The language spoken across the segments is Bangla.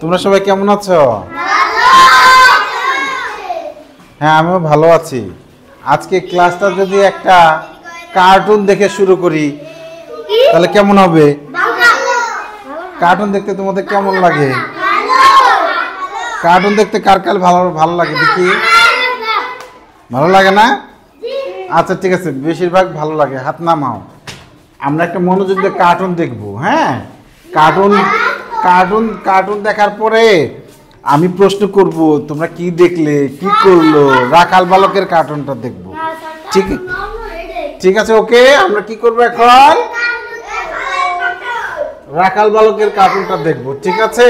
তোমরা সবাই কেমন আছো? হ্যাঁ, আমিও ভালো আছি। আজকে ক্লাসটা যদি একটা কার্টুন দেখে শুরু করি তাহলে কেমন হবে? কার্টুন দেখতে তোমাদের কেমন লাগে? কার্টুন দেখতে কার কার ভালো ভালো লাগে দেখি? ভালো লাগে না? আচ্ছা ঠিক আছে, বেশিরভাগ ভালো লাগে, হাত নামাও। আমরা একটা মনোযোগ দিয়ে কার্টুন দেখবো। হ্যাঁ, কার্টুন কার্টুন কার্টুন দেখার পরে আমি প্রশ্ন করব, তোমরা কি দেখলে, কি করলো। রাখাল বালকের কার্টুনটা দেখবো। ঠিক ঠিক আছে, ওকে। আমরা কি করবো এখন? রাখাল বালকের কার্টুনটা দেখবো, ঠিক আছে?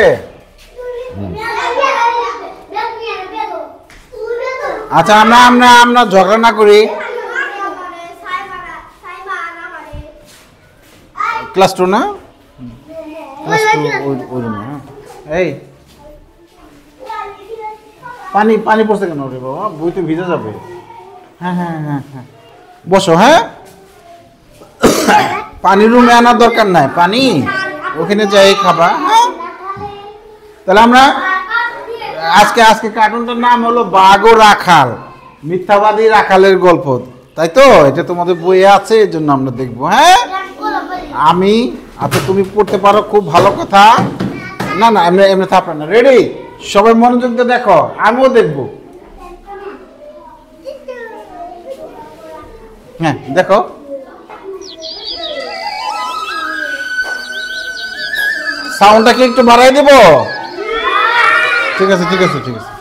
আচ্ছা, আমরা আমরা আমরা ঝগড়া না করি। ক্লাস 2 না? ক্লাস 2 ওই রুমে। এই পানি পানি পড়ছে কেন রে বাবা? বই তো ভিজে যাবে। হ্যাঁ হ্যাঁ হ্যাঁ হ্যাঁ, বসো। হ্যাঁ, পানি রুমে আনার দরকার নাই, পানি ওখানে যাই খাবা। হ্যাঁ, তাহলে আমরা আজকে কার্টুনটার নাম হলো বাঘ ও রাখাল, মিথ্যাবাদী রাখালের গল্প, তাই তো? এটা তোমাদের বইয়ে আছে, এর জন্য আমরা দেখবো। হ্যাঁ, আমি আচ্ছা, তুমি পড়তে পারো, খুব ভালো কথা। না না, এমনি এমনি থাকবে না। রেডি? সবাই মনোযোগ দিয়ে দেখো, আমিও দেখবো। হ্যাঁ, দেখো। সাউন্ডটা কি একটু বাড়াই দেব? ঠিক আছে ঠিক আছে ঠিক আছে।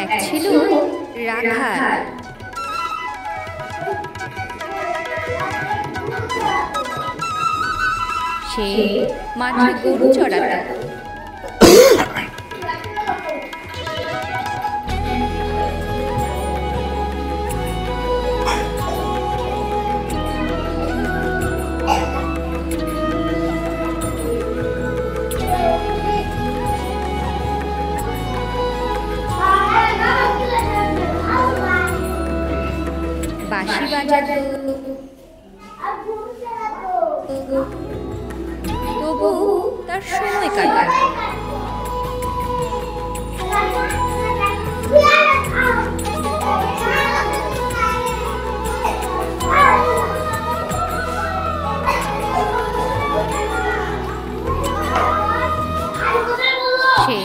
এক ছিল রাখাল। সে মাঠে গরু চড়াতো। বাঁশি বাজাতো, তবু তার সময় কাটাতো। সে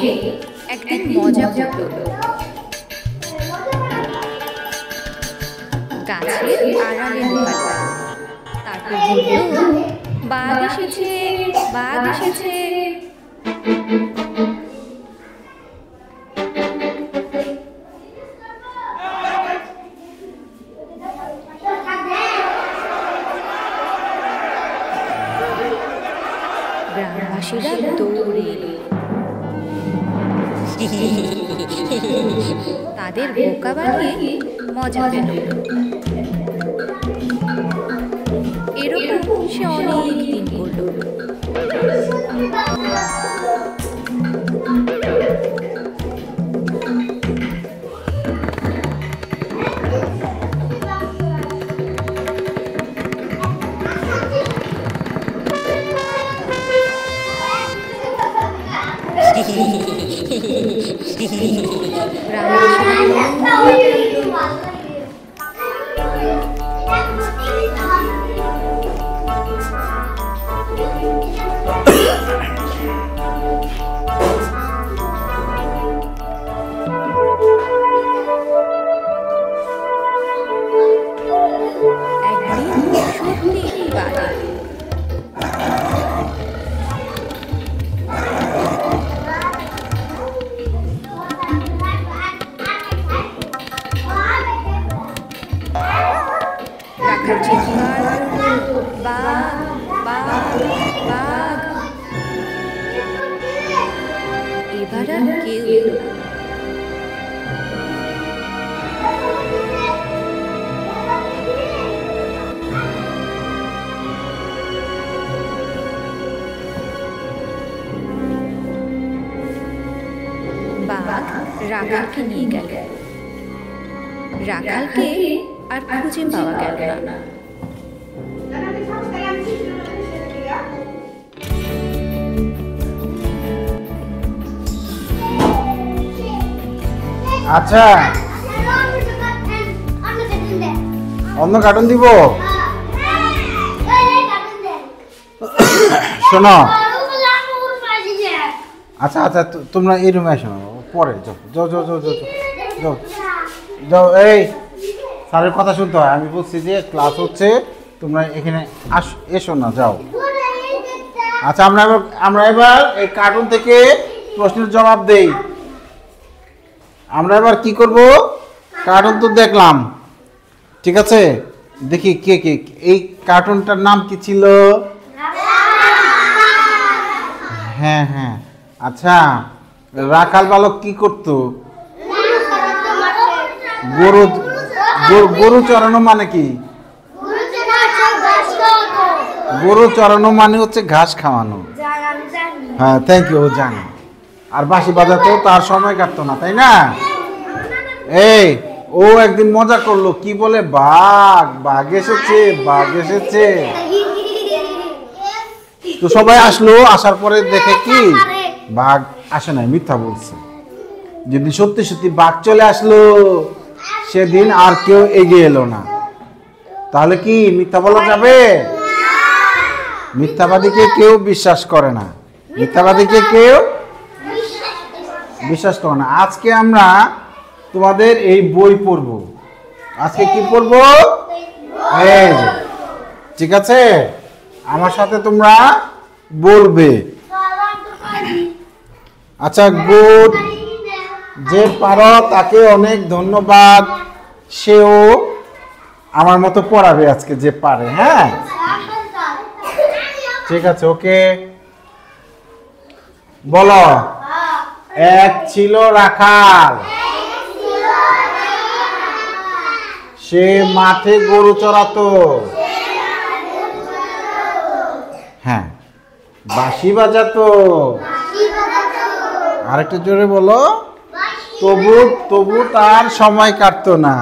একদিন মজা করল। গাছের আড়ালে লুকালো। তারপর বলল, বাঘ এসেছে, বাঘ এসেছে। গ্রামবাসীরা দৌড়ে এলো। তাদের বোকা বানিয়ে মজা পেল। এরকম সে অনেক দিন করল। রাখালকে নিয়ে গেল। রাখালকে আর খুঁজে পাওয়া গেল না। আচ্ছা, অন্য কার্টুন দিব। শোনো, আচ্ছা আচ্ছা, তোমরা এই রুমে আসো না, পরে যাও যাও যাও যাও যাও যাও যাও। এই স্যারের কথা শুনতে হয়, আমি বলছি যে ক্লাস হচ্ছে, তোমরা এখানে এসো না, যাও। আচ্ছা, আমরা এবার এই কার্টুন থেকে প্রশ্নের জবাব দেই। আমরা এবার কি করব? কার্টুন তো দেখলাম, ঠিক আছে, দেখি কে কে এই কার্টুনটার নাম কি ছিল? হ্যাঁ হ্যাঁ, আচ্ছা, রাখাল বালক কি করতো? গরু চড়ানো মানে কি? গরু চড়ানো মানে হচ্ছে ঘাস খাওয়ানো। হ্যাঁ, থ্যাংক ইউ, ও জানে। আর বাঁশি বাজাতেও তার সময় কাটতো না, তাই না? এই, ও একদিন মজা করলো, কি বলে, বাঘ এসেছে, বাঘ এসেছে। তো সবাই আসলো, আসার পরে দেখে কি বাঘ আসে নাই, মিথ্যা বলছে। যেদিন সত্যি সত্যি বাঘ চলে আসলো, সেদিন আর কেউ এগিয়ে এলো না। তাহলে কি মিথ্যা বলা যাবে? মিথ্যাবাদীকে কেউ বিশ্বাস করে না, মিথ্যাবাদীকে কেউ বিশ্বাস করে না। আজকে আমরা তোমাদের এই বই পড়ব। আজকে কি পড়ব? এই যে, ঠিক আছে, আমার সাথে তোমরা বলবে। আচ্ছা, গুড, যে পারো তাকে অনেক ধন্যবাদ। সেও আমার মতো পড়াবে আজকে, যে পারে। হ্যাঁ, ঠিক আছে, ওকে। বলো, এক ছিল রাখাল, সে মাঠে গরু চড়াতো। হ্যাঁ, বাঁশি বাজাতো। আরেকটু জোরে বলো। তবু তার সময় কাটতো না।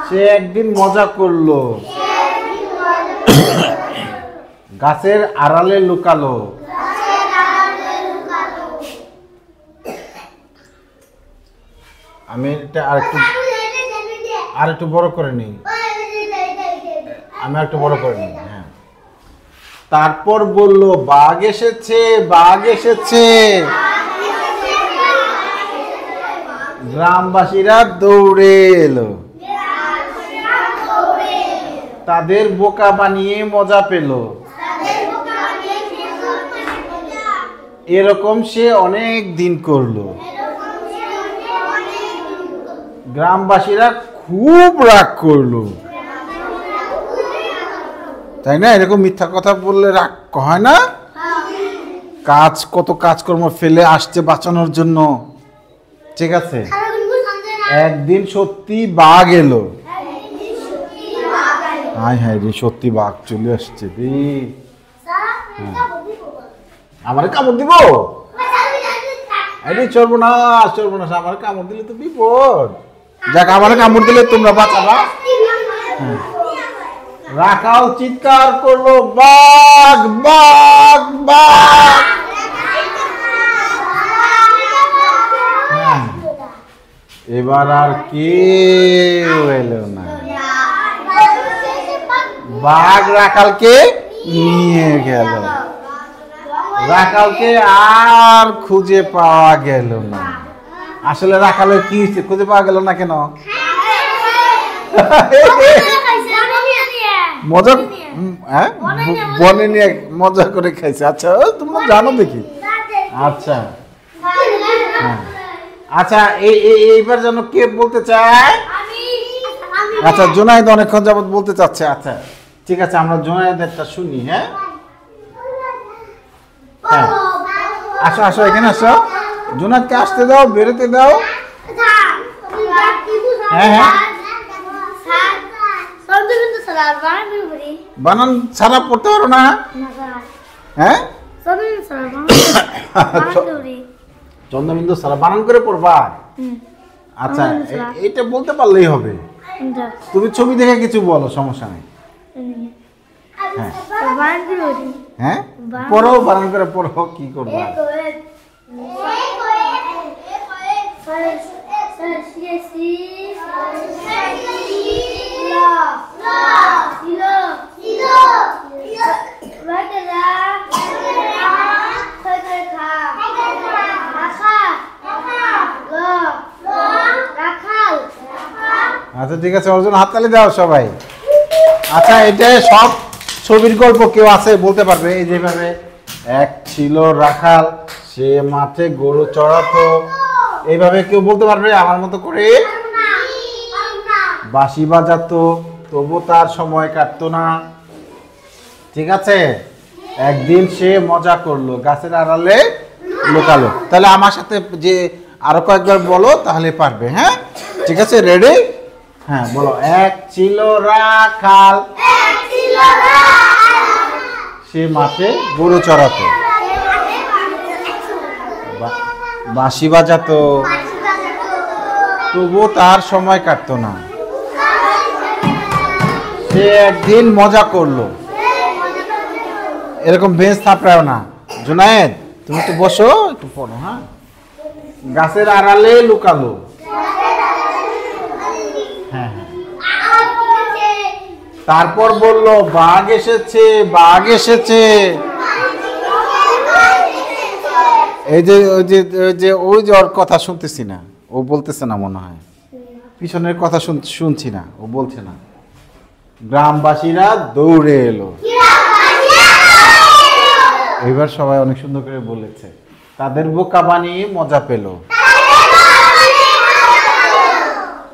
সে একদিন মজা করলো, গাছের আড়ালে লুকালো। আমি এটা আরেকটু বড় করে নিই। আমি একটু বড় করে নিই। হ্যাঁ, তারপর বলল, বাঘ এসেছে, বাঘ এসেছে। গ্রামবাসীরা দৌড়ে এলো, তাদের বোকা বানিয়ে মজা পেল। এরকম সে অনেক দিন করলো। গ্রামবাসীরা খুব রাগ করলো, তাই না? এরকম মিথ্যা কথা বললে রাগ হয় না? কত কাজকর্ম ফেলে আসছে বাঁচানোর জন্য, ঠিক আছে। একদিন সত্যি বাঘ এলো। হায় হায় রে, সত্যি বাঘ চলে আসছে রে। আমার কামড় দিব? আরে সর্বনাশ, আমার কামড় দিলে তো বিপদ। যাক, আমার কামড় দিলে তোমরা বাঁচাবা। রাখাল চিৎকার করলো, বাঘ, বাঘ, বাঘ। এবার আর কেউ এলো না। বাঘ রাখালকে নিয়ে গেল। রাখালকে আর খুঁজে পাওয়া গেল না। আসলে রাখালের কি হয়েছে, খুঁজে পাওয়া গেল না কেন? মজা, হ্যাঁ, বনে নিয়ে মজা করে খাইছে। আচ্ছা, তোমরা জানো দেখি। আচ্ছা, হ্যাঁ, আচ্ছা, এইবার যেন কে বলতে চায়? আচ্ছা, জুনায়েদ অনেকক্ষণ যাবত বলতে চাচ্ছে। আচ্ছা, ঠিক আছে, আমরা জুনায়েদেরটা শুনি। হ্যাঁ হ্যাঁ, আসো আসো, এখানে আসো। জুনায়েদকে আসতে দাও, বেরোতে দাও। হ্যাঁ হ্যাঁ, বানান ছাড়া পড়তে পারো না? হ্যাঁ, চন্দ্রবিন্দু সারা বানান করে পড়বা? আচ্ছা, এইটা বলতে পারলেই হবে। তুমি ছবি দেখে কিছু বলো, সমস্যা নেই। হ্যাঁ হ্যাঁ, পড়ো, বানান করে পড়ো, কি করবা? আচ্ছা ঠিক আছে, ওর জন্য হাততালি দাও সবাই। আচ্ছা, এটা সব ছবির গল্প কেউ আছে বলতে পারবে? এই যেভাবে এক ছিল রাখাল, সে মাঠে গরু চড়াতো, এইভাবে কেউ বলতে পারবে আমার মতো করে? বাঁশি বাজাতো, তবু তার সময় কাটতো না। ঠিক আছে, একদিন সে মজা করলো, গাছের আড়ালে লুকালো। তাহলে আমার সাথে যে আরো কয়েকবার বলো, তাহলে পারবে। হ্যাঁ ঠিক আছে, রেডি? হ্যাঁ বলো। এক ছিল রাখাল, সে মাঠে গরু চড়াতো, বাঁশি বাজাতো, তবু তার সময় কাটতো না। সে একদিন মজা করলো। এরকম বেঞ্চ থাপড়াও না। জুনায়েদ, তুমি একটু বসো, একটু পড়ো। হ্যাঁ, গাছের আড়ালে লুকালো। হ্যাঁ হ্যাঁ, তারপর বললো বাঘ এসেছে, বাঘ এসেছে। এই যে ওই যে ওই যে ওই যে ওর কথা শুনতেছি না, ও বলতেছে না, মনে হয় পিছনের কথা শুনছি না, ও বলছে না। গ্রামবাসীরা দৌড়ে এলো। এবার সবাই অনেক সুন্দর করে বলেছে। তাদের বোকা বানিয়ে মজা পেল।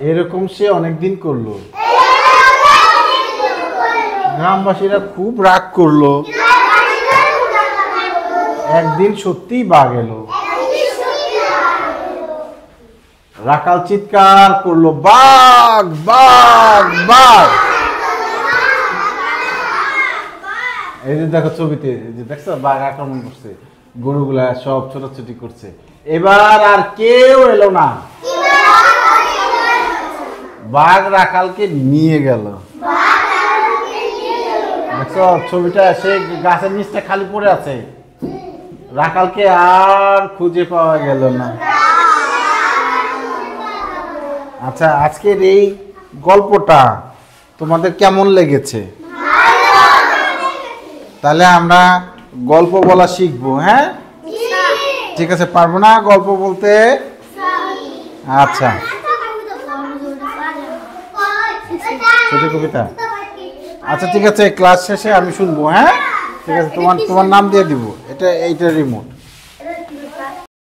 এরকম সে অনেকদিন করলো। গ্রামবাসীরা খুব রাগ করলো। একদিন সত্যিই বাঘ এলো। রাখাল চিৎকার করলো, বাঘ বাঘ বাঘ। এই যে দেখো ছবিতে, যে দেখছো বাঘ আক্রমণ করছে, গরুগুলা সব ছোটাছুটি করছে। এবার আর কেউ এলো না, বাঘ রাখালকে নিয়ে গেল। দেখছো ছবিটা, সে গাছের নিচটা খালি পড়ে আছে, রাখালকে আর খুঁজে পাওয়া গেল না। আচ্ছা, আজকের এই গল্পটা তোমাদের কেমন লেগেছে? তাহলে আমরা গল্প বলা শিখবো। হ্যাঁ ঠিক আছে, পারবো না গল্প বলতে? আচ্ছা, ছোট কবিতা। আচ্ছা ঠিক আছে, ক্লাস শেষে আমি শুনবো। হ্যাঁ ঠিক আছে, তোমার নাম দিয়ে দিব। এইটা রিমোট।